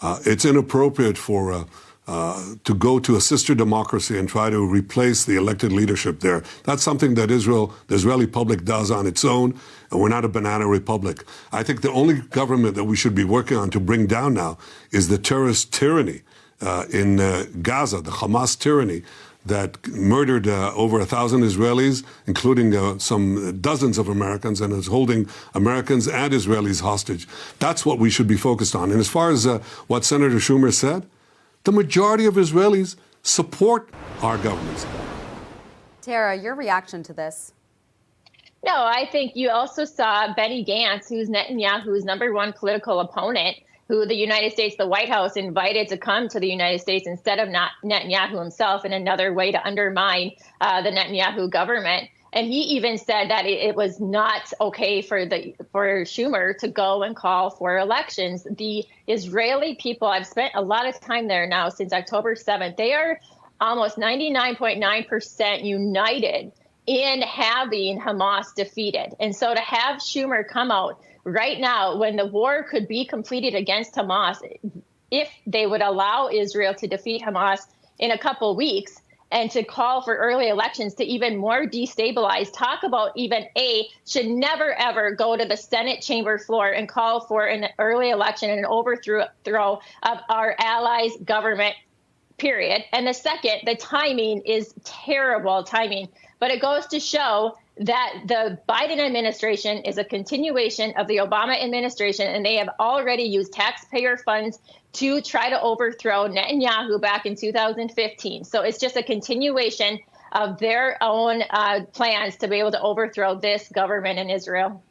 It's inappropriate for to go to a sister democracy and try to replace the elected leadership there. That's something that the Israeli public does on its own, and we're not a banana republic. I think the only government that we should be working on to bring down now is the terrorist tyranny in Gaza, the Hamas tyranny that murdered over 1,000 Israelis, including some dozens of Americans, and is holding Americans and Israelis hostage. That's what we should be focused on. And as far as what Senator Schumer said, the majority of Israelis support our governments. Tara, your reaction to this? No, I think you also saw Benny Gantz, who's Netanyahu's #1 political opponent, who the United States, the White House, invited to come to the United States instead of Netanyahu himself, in another way to undermine the Netanyahu government. And he even said that it was not okay for Schumer to go and call for elections. The Israeli people, I've spent a lot of time there now since October 7th. They are almost 99.9% united in having Hamas defeated. And so to have Schumer come out right now, when the war could be completed against Hamas, if they would allow Israel to defeat Hamas in a couple weeks, and to call for early elections to even more destabilize, talk about even should never, ever go to the Senate chamber floor and call for an early election and an overthrow of our allies' government, period. And the second, the timing is terrible timing. But it goes to show that the Biden administration is a continuation of the Obama administration, and they have already used taxpayer funds to try to overthrow Netanyahu back in 2015. So it's just a continuation of their own plans to be able to overthrow this government in Israel.